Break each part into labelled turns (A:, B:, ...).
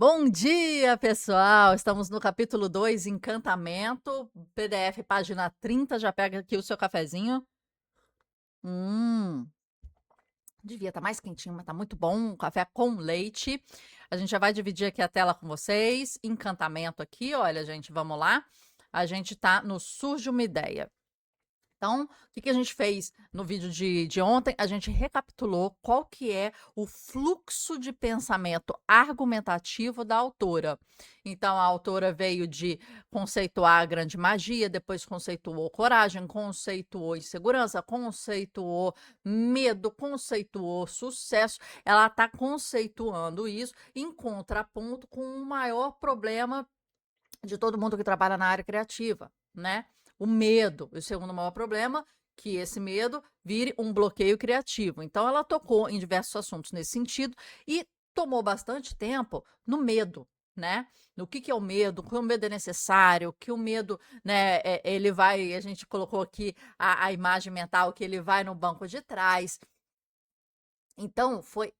A: Bom dia, pessoal! Estamos no capítulo 2, Encantamento, PDF, página 30. Já pega aqui o seu cafezinho. Hum, devia estar mais quentinho, mas tá muito bom. Um café com leite. A gente já vai dividir aqui a tela com vocês. Encantamento aqui, olha, gente, vamos lá. A gente tá no Surge uma Ideia. Então, o que a gente fez no vídeo de ontem? A gente recapitulou qual que é o fluxo de pensamento argumentativo da autora. Então, a autora veio de conceituar a grande magia, depois conceituou coragem, conceituou insegurança, conceituou medo, conceituou sucesso. Ela está conceituando isso em contraponto com o maior problema de todo mundo que trabalha na área criativa, né? O medo, o segundo maior problema, que esse medo vire um bloqueio criativo. Então, ela tocou em diversos assuntos nesse sentido e tomou bastante tempo no medo, né? No que é o medo, que o medo é necessário, que o medo, né, ele vai, a gente colocou aqui a imagem mental, que ele vai no banco de trás. Então, foi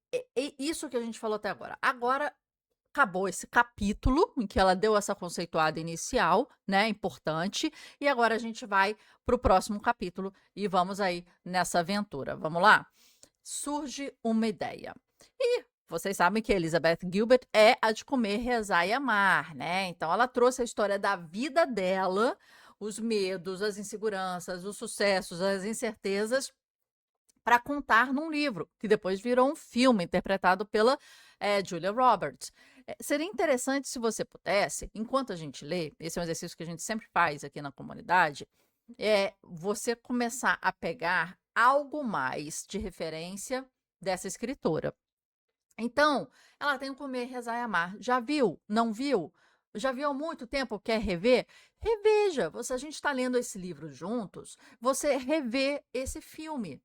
A: isso que a gente falou até agora. Agora, acabou esse capítulo em que ela deu essa conceituada inicial, né, importante, e agora a gente vai para o próximo capítulo e vamos aí nessa aventura. Vamos lá? Surge uma ideia. E vocês sabem que Elizabeth Gilbert é a de comer, rezar e amar, né? Então ela trouxe a história da vida dela, os medos, as inseguranças, os sucessos, as incertezas, para contar num livro, que depois virou um filme interpretado pela Julia Roberts. Seria interessante se você pudesse, enquanto a gente lê, esse é um exercício que a gente sempre faz aqui na comunidade, você começar a pegar algo mais de referência dessa escritora. Então, ela tem o Comer, Rezar e Amar. Já viu? Não viu? Já viu há muito tempo? Quer rever? Reveja. Se a gente está lendo esse livro juntos, você revê esse filme.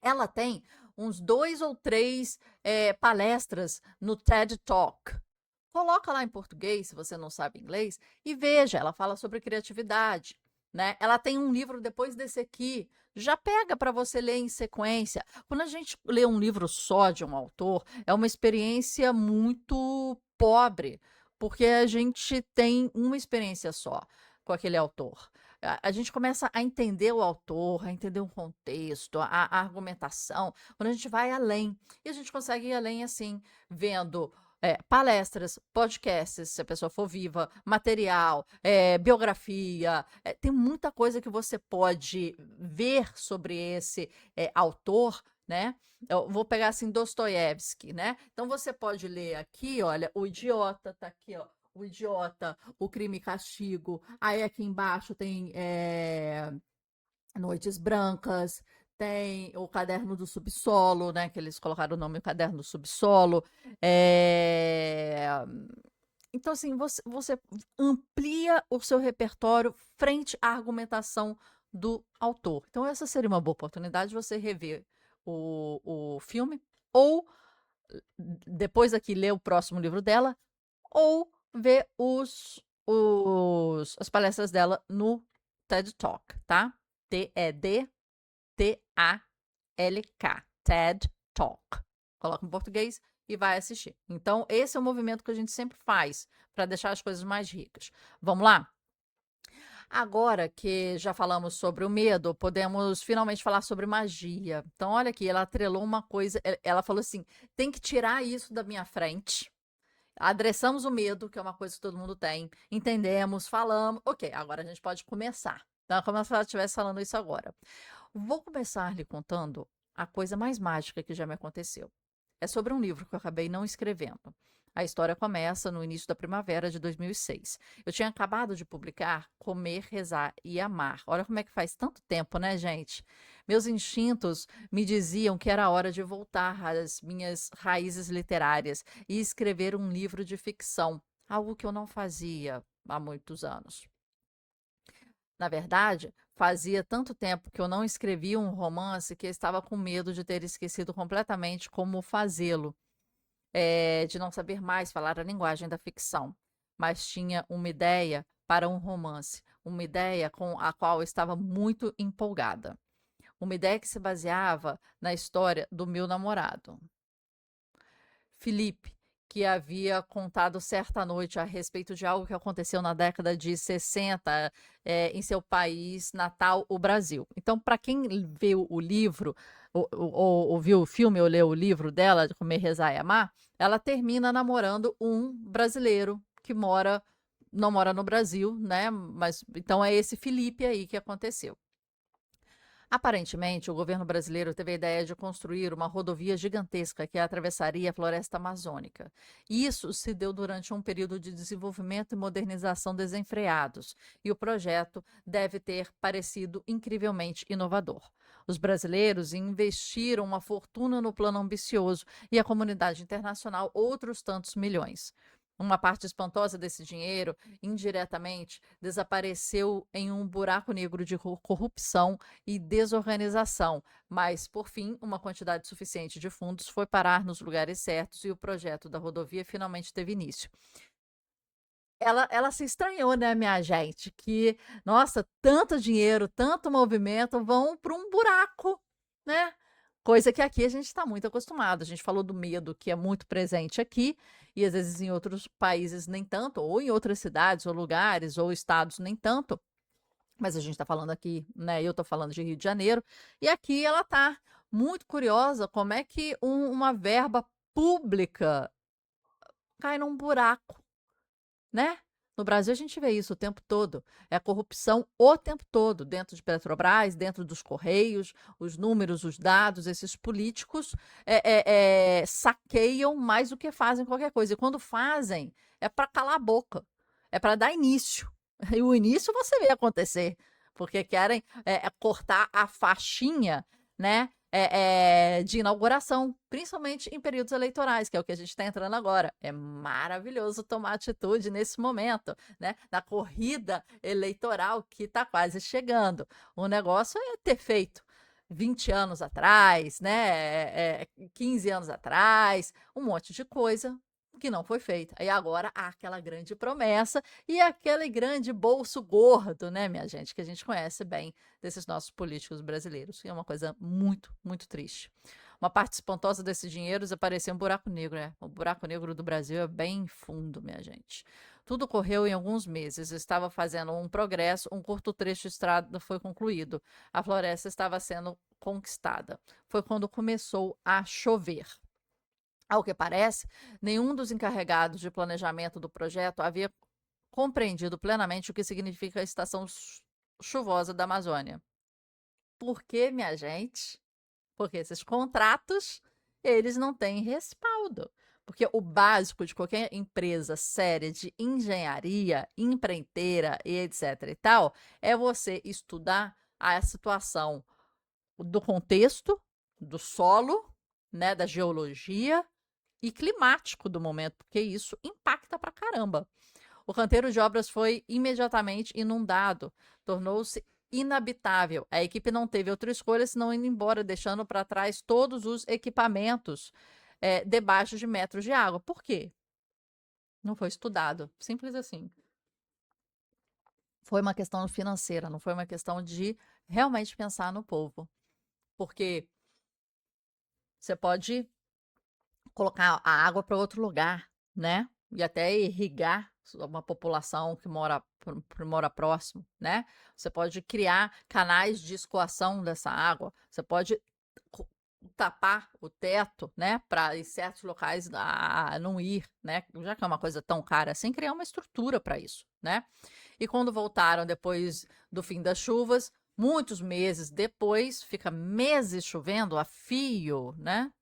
A: Ela tem uns 2 ou 3 palestras no TED Talk. Coloca lá em português, se você não sabe inglês, e veja, ela fala sobre criatividade, né? Ela tem um livro depois desse aqui, já pega para você ler em sequência. Quando a gente lê um livro só de um autor, é uma experiência muito pobre, porque a gente tem uma experiência só com aquele autor. A gente começa a entender o autor, a entender o contexto, a argumentação, quando a gente vai além. E a gente consegue ir além, assim, vendo palestras, podcasts, se a pessoa for viva, material, biografia, tem muita coisa que você pode ver sobre esse autor, né? Eu vou pegar assim Dostoiévski, né? Então você pode ler aqui, olha, O Idiota, tá aqui, ó. O Idiota, O Crime e Castigo. Aí aqui embaixo tem Noites Brancas, tem o Caderno do Subsolo, né? Que eles colocaram o nome Caderno do Subsolo. É... Então, assim, você amplia o seu repertório frente à argumentação do autor. Então, essa seria uma boa oportunidade de você rever o filme, ou depois aqui ler o próximo livro dela, ou ver as palestras dela no TED Talk, tá? TED-TALK, TED Talk. Coloca em português e vai assistir. Então, esse é o movimento que a gente sempre faz para deixar as coisas mais ricas. Vamos lá? Agora que já falamos sobre o medo, podemos finalmente falar sobre magia. Então, olha aqui, ela atrelou uma coisa, ela falou assim: tem que tirar isso da minha frente. Adressamos o medo, que é uma coisa que todo mundo tem, entendemos, falamos. Ok, agora a gente pode começar. Então, é como se ela estivesse falando isso agora. Vou começar lhe contando a coisa mais mágica que já me aconteceu. É sobre um livro que eu acabei não escrevendo. A história começa no início da primavera de 2006. Eu tinha acabado de publicar Comer, Rezar e Amar. Olha como é que faz tanto tempo, né, gente? Meus instintos me diziam que era hora de voltar às minhas raízes literárias e escrever um livro de ficção, algo que eu não fazia há muitos anos. Na verdade, fazia tanto tempo que eu não escrevia um romance que eu estava com medo de ter esquecido completamente como fazê-lo, de não saber mais falar a linguagem da ficção. Mas tinha uma ideia para um romance, uma ideia com a qual eu estava muito empolgada. Uma ideia que se baseava na história do meu namorado, Felipe, que havia contado certa noite a respeito de algo que aconteceu na década de 60, em seu país natal, o Brasil. Então, para quem viu o livro, ou viu o filme ou leu o livro dela, de Comer, Rezar e Amar, ela termina namorando um brasileiro que não mora no Brasil, né? Mas então é esse Felipe aí que aconteceu. Aparentemente, o governo brasileiro teve a ideia de construir uma rodovia gigantesca que atravessaria a floresta amazônica. Isso se deu durante um período de desenvolvimento e modernização desenfreados, e o projeto deve ter parecido incrivelmente inovador. Os brasileiros investiram uma fortuna no plano ambicioso e a comunidade internacional outros tantos milhões. Uma parte espantosa desse dinheiro, indiretamente, desapareceu em um buraco negro de corrupção e desorganização, mas, por fim, uma quantidade suficiente de fundos foi parar nos lugares certos e o projeto da rodovia finalmente teve início. Ela se estranhou, né, minha gente, que, nossa, tanto dinheiro, tanto movimento vão para um buraco, né? Coisa que aqui a gente está muito acostumado. A gente falou do medo que é muito presente aqui, e às vezes em outros países nem tanto, ou em outras cidades, ou lugares, ou estados nem tanto. Mas a gente está falando aqui, né? Eu estou falando de Rio de Janeiro, e aqui ela está muito curiosa como é que uma verba pública cai num buraco, né? No Brasil a gente vê isso o tempo todo. É a corrupção o tempo todo, dentro de Petrobras, dentro dos Correios, os números, os dados, esses políticos saqueiam mais do que fazem qualquer coisa. E quando fazem, é para calar a boca, é para dar início. E o início você vê acontecer, porque querem cortar a faixinha, né? De inauguração, principalmente em períodos eleitorais, que é o que a gente está entrando agora. É maravilhoso tomar atitude nesse momento, né? Na corrida eleitoral que está quase chegando. O negócio é ter feito 20 anos atrás, né? 15 anos atrás, um monte de coisa que não foi feita. E agora há aquela grande promessa e aquele grande bolso gordo, né, minha gente, que a gente conhece bem desses nossos políticos brasileiros, que é uma coisa muito, muito triste. Uma parte espantosa desses dinheiros é parecer um buraco negro, né? O buraco negro do Brasil é bem fundo, minha gente. Tudo ocorreu em alguns meses. Estava fazendo um progresso, um curto trecho de estrada foi concluído. A floresta estava sendo conquistada. Foi quando começou a chover. Ao que parece, nenhum dos encarregados de planejamento do projeto havia compreendido plenamente o que significa a estação chuvosa da Amazônia. Por quê, minha gente? Porque esses contratos, eles não têm respaldo. Porque o básico de qualquer empresa séria de engenharia, empreiteira e etc e tal, é você estudar a situação do contexto, do solo, né, da geologia e climático do momento, porque isso impacta pra caramba. O canteiro de obras foi imediatamente inundado, tornou-se inabitável. A equipe não teve outra escolha senão ir embora, deixando para trás todos os equipamentos debaixo de metros de água. Por quê? Não foi estudado. Simples assim. Foi uma questão financeira, não foi uma questão de realmente pensar no povo. Porque você pode colocar a água para outro lugar, né? E até irrigar uma população que mora próximo, né? Você pode criar canais de escoação dessa água, você pode tapar o teto, né, para em certos locais não ir, né? Já que é uma coisa tão cara assim, criar uma estrutura para isso, né? E quando voltaram depois do fim das chuvas, muitos meses depois, fica meses chovendo a fio, né?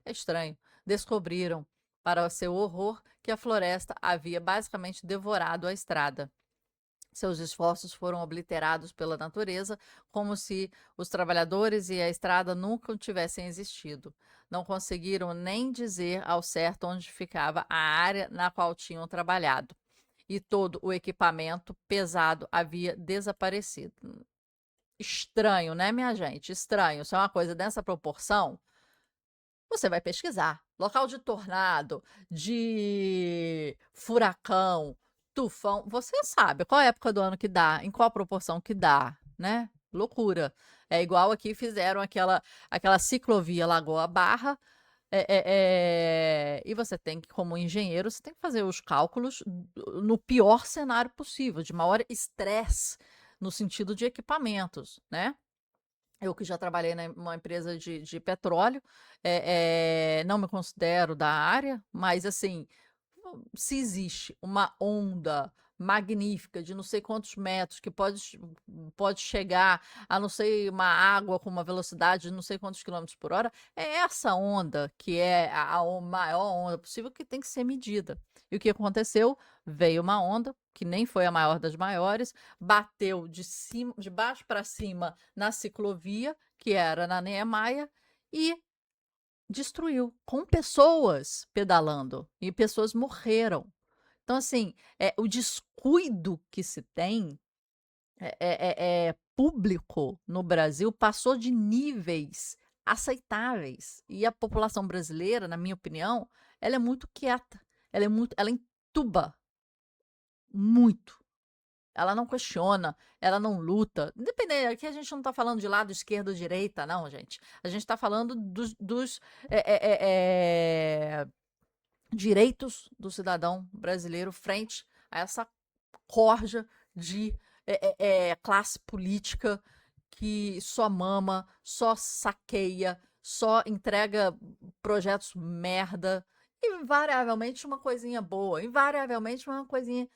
A: É estranho. Descobriram, para seu horror, que a floresta havia basicamente devorado a estrada. Seus esforços foram obliterados pela natureza, como se os trabalhadores e a estrada nunca tivessem existido. Não conseguiram nem dizer ao certo onde ficava a área na qual tinham trabalhado. E todo o equipamento pesado havia desaparecido. Estranho, né, minha gente? Estranho. Se é uma coisa dessa proporção, você vai pesquisar. Local de tornado, de furacão, tufão. Você sabe qual é a época do ano que dá, em qual proporção que dá, né? Loucura. É igual aqui fizeram aquela ciclovia Lagoa Barra, E você tem que, como engenheiro, você tem que fazer os cálculos no pior cenário possível, de maior estresse no sentido de equipamentos, né? Eu que já trabalhei numa empresa de petróleo, não me considero da área, mas assim, se existe uma onda magnífica de não sei quantos metros que pode chegar a não sei uma água com uma velocidade de não sei quantos quilômetros por hora, é essa onda que é a maior onda possível que tem que ser medida. E o que aconteceu? Veio uma onda que nem foi a maior das maiores, bateu de baixo para cima na ciclovia, que era na Niemeyer, e destruiu, com pessoas pedalando, e pessoas morreram. Então, assim, o descuido que se tem público no Brasil passou de níveis aceitáveis. E a população brasileira, na minha opinião, ela é muito quieta. Ela entuba muito. Ela não questiona, ela não luta. Independente, aqui a gente não está falando de lado esquerdo ou direita, não, gente. A gente está falando dos direitos do cidadão brasileiro frente a essa corja de classe política que só mama, só saqueia, só entrega projetos merda, invariavelmente uma coisinha boa, invariavelmente uma coisinha.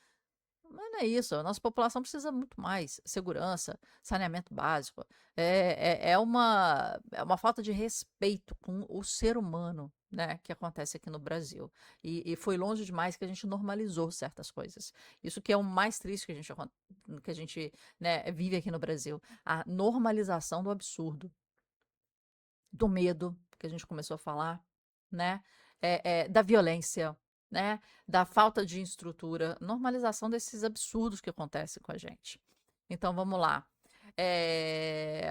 A: Mas não é isso, a nossa população precisa muito mais segurança, saneamento básico. É uma falta de respeito com o ser humano, né, que acontece aqui no Brasil. E foi longe demais que a gente normalizou certas coisas. Isso que é o mais triste que a gente, né, vive aqui no Brasil. A normalização do absurdo, do medo, que a gente começou a falar, né? Da violência, né? Da falta de estrutura, normalização desses absurdos que acontecem com a gente. Então vamos lá. É,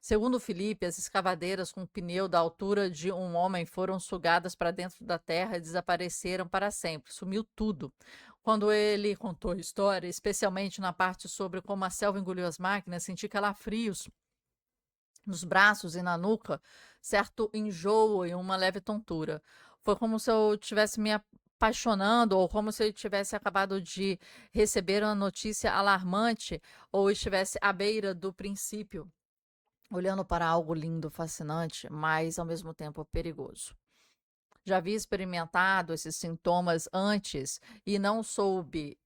A: Segundo Felipe, as escavadeiras com pneu da altura de um homem foram sugadas para dentro da terra e desapareceram para sempre. Sumiu tudo. Quando ele contou a história, especialmente na parte sobre como a selva engoliu as máquinas, senti calafrios nos braços e na nuca, certo enjoo e uma leve tontura. Foi como se eu tivesse me apaixonando ou como se eu tivesse acabado de receber uma notícia alarmante ou estivesse à beira do princípio, olhando para algo lindo, fascinante, mas ao mesmo tempo perigoso. Já havia experimentado esses sintomas antes e não soube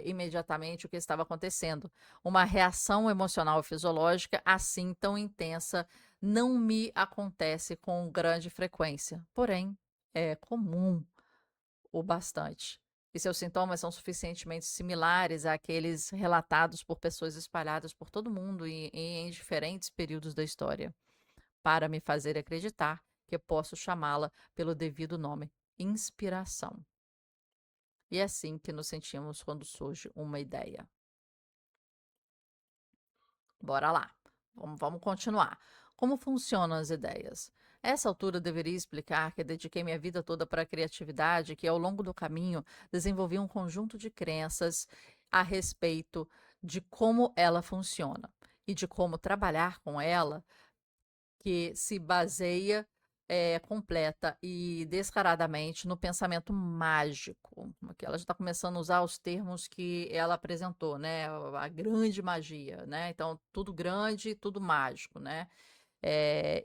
A: imediatamente o que estava acontecendo. Uma reação emocional fisiológica assim tão intensa não me acontece com grande frequência, porém é comum o bastante. E seus sintomas são suficientemente similares àqueles relatados por pessoas espalhadas por todo mundo e em diferentes períodos da história para me fazer acreditar que posso chamá-la pelo devido nome, inspiração. E é assim que nos sentimos quando surge uma ideia. Bora lá, vamos continuar. Como funcionam as ideias? Essa altura eu deveria explicar que dediquei minha vida toda para a criatividade, que ao longo do caminho desenvolvi um conjunto de crenças a respeito de como ela funciona e de como trabalhar com ela que se baseia completa e descaradamente no pensamento mágico. Aqui ela já está começando a usar os termos que ela apresentou, né? A grande magia, né? Então, tudo grande, tudo mágico, né?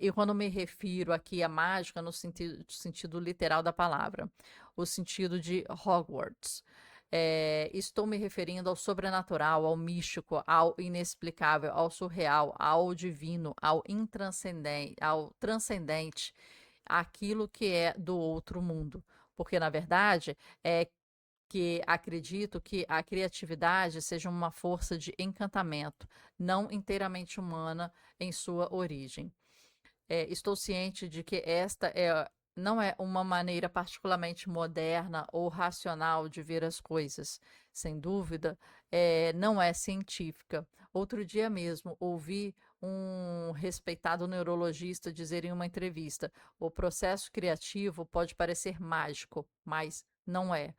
A: E quando me refiro aqui à mágica no sentido literal da palavra, o sentido de Hogwarts. Estou me referindo ao sobrenatural, ao místico, ao inexplicável, ao surreal, ao divino, ao transcendente, aquilo que é do outro mundo. Porque, na verdade, é que acredito que a criatividade seja uma força de encantamento, não inteiramente humana em sua origem. Estou ciente de que esta não é uma maneira particularmente moderna ou racional de ver as coisas. Sem dúvida, não é científica. Outro dia mesmo ouvi um respeitado neurologista dizer em uma entrevista: o processo criativo pode parecer mágico, mas não é.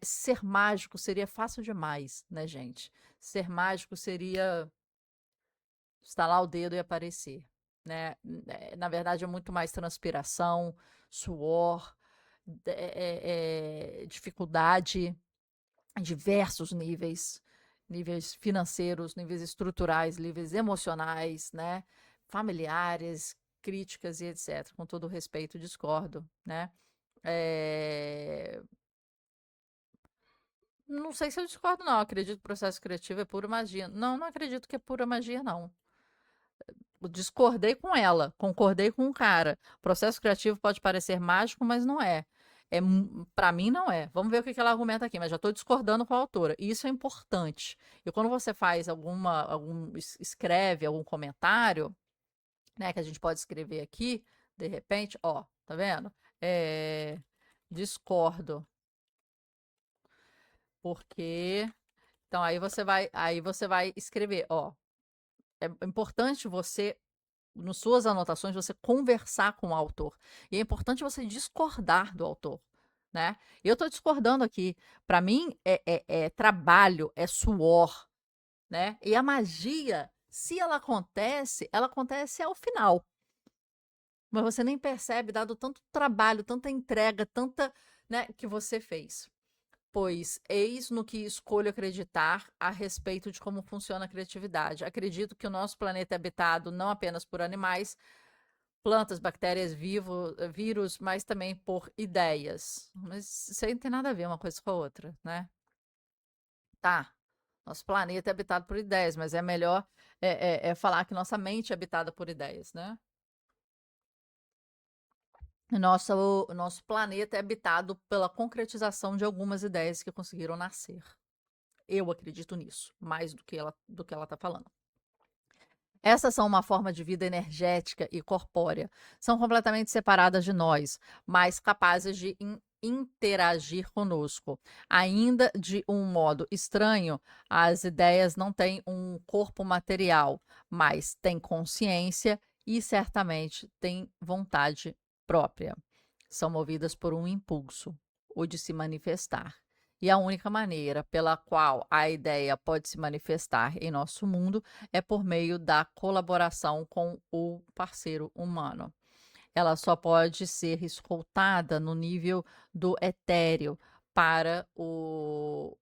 A: Ser mágico seria fácil demais, né, gente? Ser mágico seria estalar o dedo e aparecer. né? Na verdade, é muito mais transpiração, suor, dificuldade em diversos níveis, níveis financeiros, níveis estruturais, níveis emocionais, né? Familiares, críticas e etc. Com todo respeito, discordo, né? É, não sei se eu discordo, não. Acredito que o processo criativo é pura magia. Não, não acredito que é pura magia, não. Eu discordei com ela, concordei com o cara. O processo criativo pode parecer mágico, mas não é. Para mim não é. Vamos ver o que ela argumenta aqui, mas já estou discordando com a autora. E isso é importante. E quando você faz escreve algum comentário, né, que a gente pode escrever aqui, de repente, ó, tá vendo? É, discordo, porque então aí você vai escrever, ó. É importante você nas suas anotações, você conversar com o autor. E é importante você discordar do autor, né? Eu estou discordando aqui. Para mim, é trabalho, é suor, né? E a magia, se ela acontece ao final. Mas você nem percebe, dado tanto trabalho, tanta entrega, tanta, né, que você fez. Pois eis no que escolho acreditar a respeito de como funciona a criatividade. Acredito que o nosso planeta é habitado não apenas por animais, plantas, bactérias, vírus, mas também por ideias. Mas isso aí não tem nada a ver uma coisa com a outra, né? Tá. Nosso planeta é habitado por ideias, mas é melhor falar que nossa mente é habitada por ideias, né? Nosso planeta é habitado pela concretização de algumas ideias que conseguiram nascer. Eu acredito nisso, mais do que ela está falando. Essas são uma forma de vida energética e corpórea. São completamente separadas de nós, mas capazes de interagir conosco. Ainda de um modo estranho, as ideias não têm um corpo material, mas têm consciência e certamente têm vontade própria. São movidas por um impulso, o de se manifestar. E a única maneira pela qual a ideia pode se manifestar em nosso mundo é por meio da colaboração com o parceiro humano. Ela só pode ser escoltada no nível do etéreo para o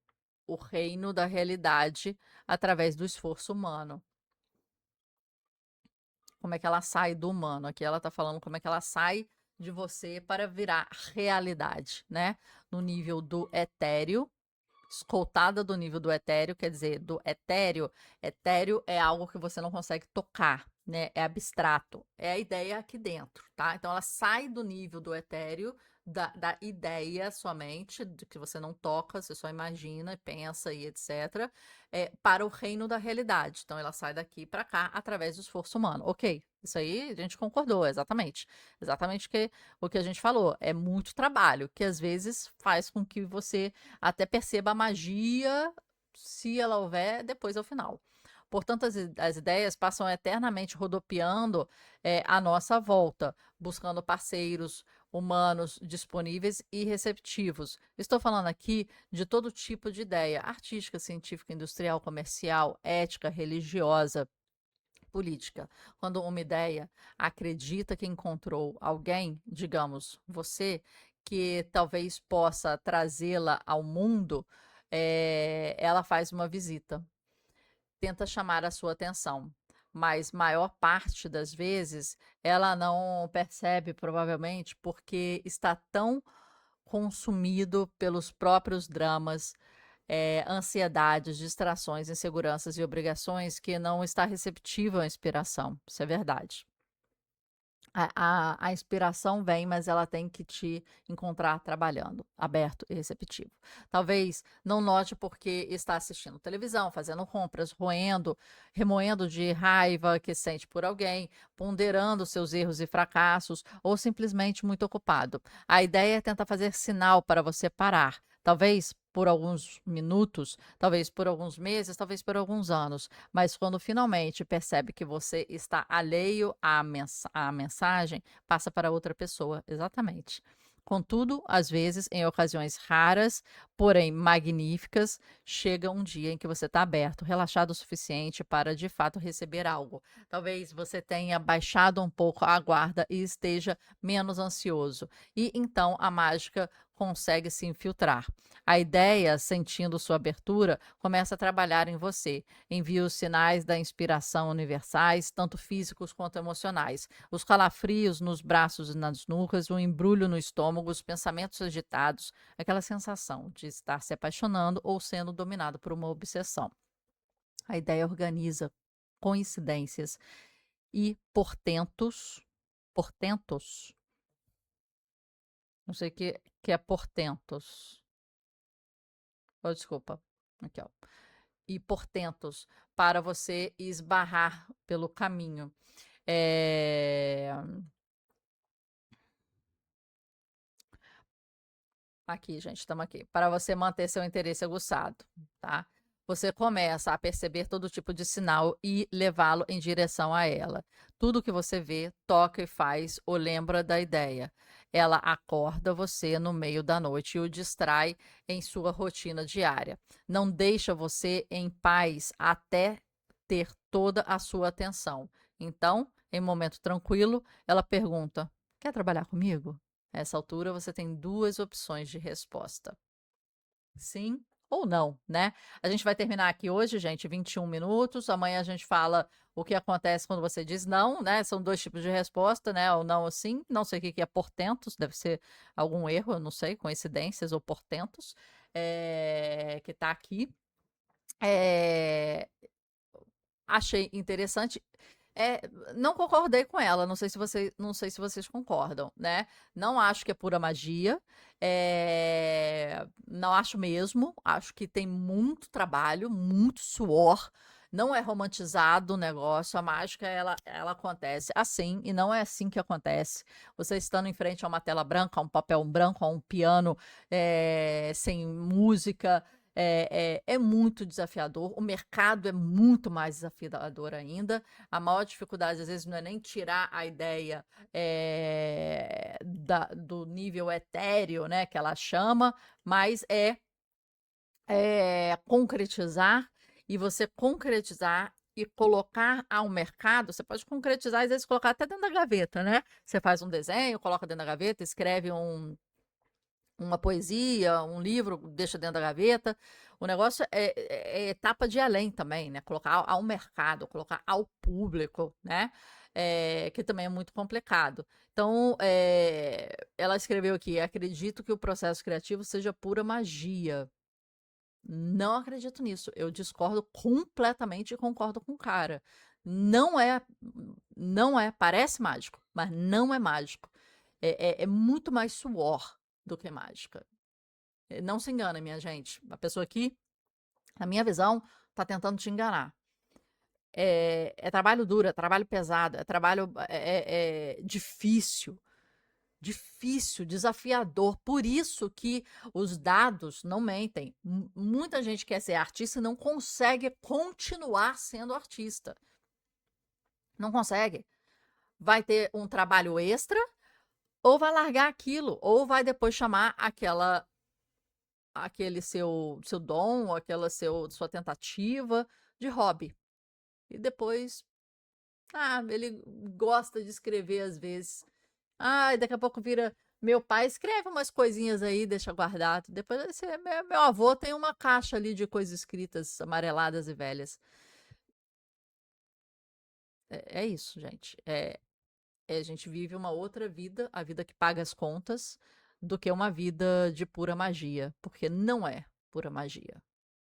A: reino da realidade através do esforço humano. Como é que ela sai do humano? Aqui ela está falando como é que ela sai de você para virar realidade, né? No nível do etéreo, escoltada do nível do etéreo, quer dizer, do etéreo. Etéreo é algo que você não consegue tocar, né? É abstrato. É a ideia aqui dentro, tá? Então ela sai do nível do etéreo, da ideia somente, de que você não toca, você só imagina, pensa e etc., para o reino da realidade. Então ela sai daqui para cá através do esforço humano. Ok, isso aí a gente concordou, exatamente. Exatamente o que a gente falou. É muito trabalho, que às vezes faz com que você até perceba a magia, se ela houver, depois ao final. Portanto, as ideias passam eternamente rodopiando à nossa volta, buscando parceiros humanos disponíveis e receptivos. Estou falando aqui de todo tipo de ideia: artística, científica, industrial, comercial, ética, religiosa, política. Quando uma ideia acredita que encontrou alguém, digamos, você, que talvez possa trazê-la ao mundo, ela faz uma visita, tenta chamar a sua atenção. Mas maior parte das vezes ela não percebe, provavelmente, porque está tão consumido pelos próprios dramas, ansiedades, distrações, inseguranças e obrigações que não está receptivo à inspiração. Isso é verdade. A inspiração vem, mas ela tem que te encontrar trabalhando, aberto e receptivo. Talvez não note porque está assistindo televisão, fazendo compras, remoendo de raiva que sente por alguém, ponderando seus erros e fracassos, ou simplesmente muito ocupado. A ideia é tentar fazer sinal para você parar. Talvez por alguns minutos, talvez por alguns meses, talvez por alguns anos, mas quando finalmente percebe que você está alheio à mensagem, passa para outra pessoa, exatamente. Contudo, às vezes, em ocasiões raras, porém magníficas, chega um dia em que você está aberto, relaxado o suficiente para de fato receber algo. Talvez você tenha baixado um pouco a guarda e esteja menos ansioso. E então a mágica consegue se infiltrar. A ideia, sentindo sua abertura, começa a trabalhar em você. Envia os sinais da inspiração universais, tanto físicos quanto emocionais. Os calafrios nos braços e nas nucas, o embrulho no estômago, os pensamentos agitados, aquela sensação de estar se apaixonando ou sendo dominado por uma obsessão. A ideia organiza coincidências e portentos, não sei o que é portentos. Oh, desculpa. Aqui, ó. E portentos para você esbarrar pelo caminho. É... Aqui, gente, estamos aqui. Para você manter seu interesse aguçado, tá? Você começa a perceber todo tipo de sinal e levá-lo em direção a ela. Tudo que você vê, toca e faz ou lembra da ideia. Ela acorda você no meio da noite e o distrai em sua rotina diária. Não deixa você em paz até ter toda a sua atenção. Então, em momento tranquilo, ela pergunta: quer trabalhar comigo? A essa altura, você tem duas opções de resposta: sim ou não, né? A gente vai terminar aqui hoje, gente, 21 minutos. Amanhã a gente fala o que acontece quando você diz não, né? São dois tipos de resposta, né? Ou não ou sim. Não sei o que é portentos, deve ser algum erro, eu não sei, coincidências ou portentos, que tá aqui. É, achei interessante. É, não concordei com ela, não sei se vocês concordam, né? Não acho que é pura magia, não acho mesmo, acho que tem muito trabalho, muito suor, não é romantizado o negócio, a mágica ela acontece assim e não é assim que acontece. Você estando em frente a uma tela branca, a um papel branco, a um piano sem música, é muito desafiador, o mercado é muito mais desafiador ainda. A maior dificuldade, às vezes, não é nem tirar a ideia do nível etéreo, né, que ela chama, mas concretizar, e você concretizar e colocar ao mercado. Você pode concretizar, às vezes, colocar até dentro da gaveta, né? Você faz um desenho, coloca dentro da gaveta, escreve uma poesia, um livro, deixa dentro da gaveta. O negócio é etapa de além também, né? Colocar ao mercado, colocar ao público, né? Que também é muito complicado. Então, ela escreveu aqui: acredito que o processo criativo seja pura magia. Não acredito nisso. Eu discordo completamente e concordo com o cara. Não é, não é, parece mágico, mas não é mágico. É muito mais suor do que mágica. Não se engana, minha gente. A pessoa aqui, na minha visão, está tentando te enganar. É trabalho duro, é trabalho pesado, é trabalho difícil, difícil, desafiador. Por isso que os dados não mentem. Muita gente quer ser artista e não consegue continuar sendo artista. Não consegue. Vai ter um trabalho extra, ou vai largar aquilo, ou vai depois chamar aquele seu dom, aquela sua tentativa de hobby. E depois, ele gosta de escrever às vezes. Daqui a pouco vira meu pai, escreve umas coisinhas aí, deixa guardado. Depois meu avô tem uma caixa ali de coisas escritas amareladas e velhas. É isso, gente. A gente vive uma outra vida, a vida que paga as contas, do que uma vida de pura magia, porque não é pura magia.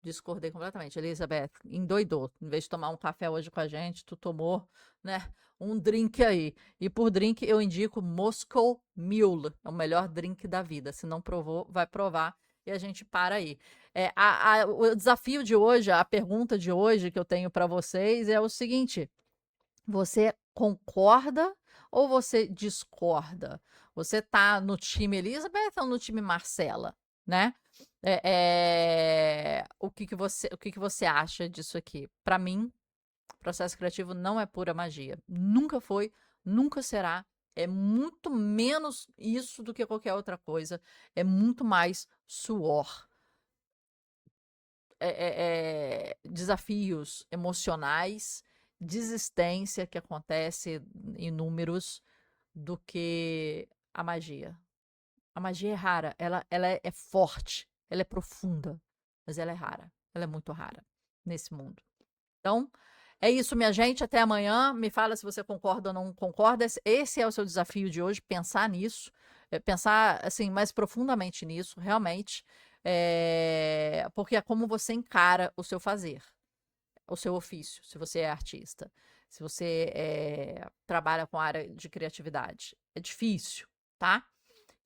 A: Discordei completamente. Elizabeth, endoidou. Em vez de tomar um café hoje com a gente, tu tomou, né, um drink aí. E por drink eu indico Moscow Mule. É o melhor drink da vida. Se não provou, vai provar e a gente para aí. O desafio de hoje, a pergunta de hoje que eu tenho para vocês é o seguinte: você concorda ou você discorda? Você tá no time Elizabeth ou no time Marcela, né? O que que você acha disso aqui? Para mim, processo criativo não é pura magia. Nunca foi, nunca será. É muito menos isso do que qualquer outra coisa. É muito mais suor. Desafios emocionais, desistência que acontece em números do que a magia. A magia é rara, ela é forte, ela é profunda, mas ela é rara, ela é muito rara nesse mundo. Então, é isso, minha gente. Até amanhã. Me fala se você concorda ou não concorda. Esse é o seu desafio de hoje, pensar nisso, pensar assim mais profundamente nisso, realmente, porque é como você encara o seu fazer, o seu ofício, se você é artista, se você trabalha com a área de criatividade. É difícil, tá?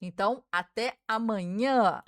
A: Então, até amanhã.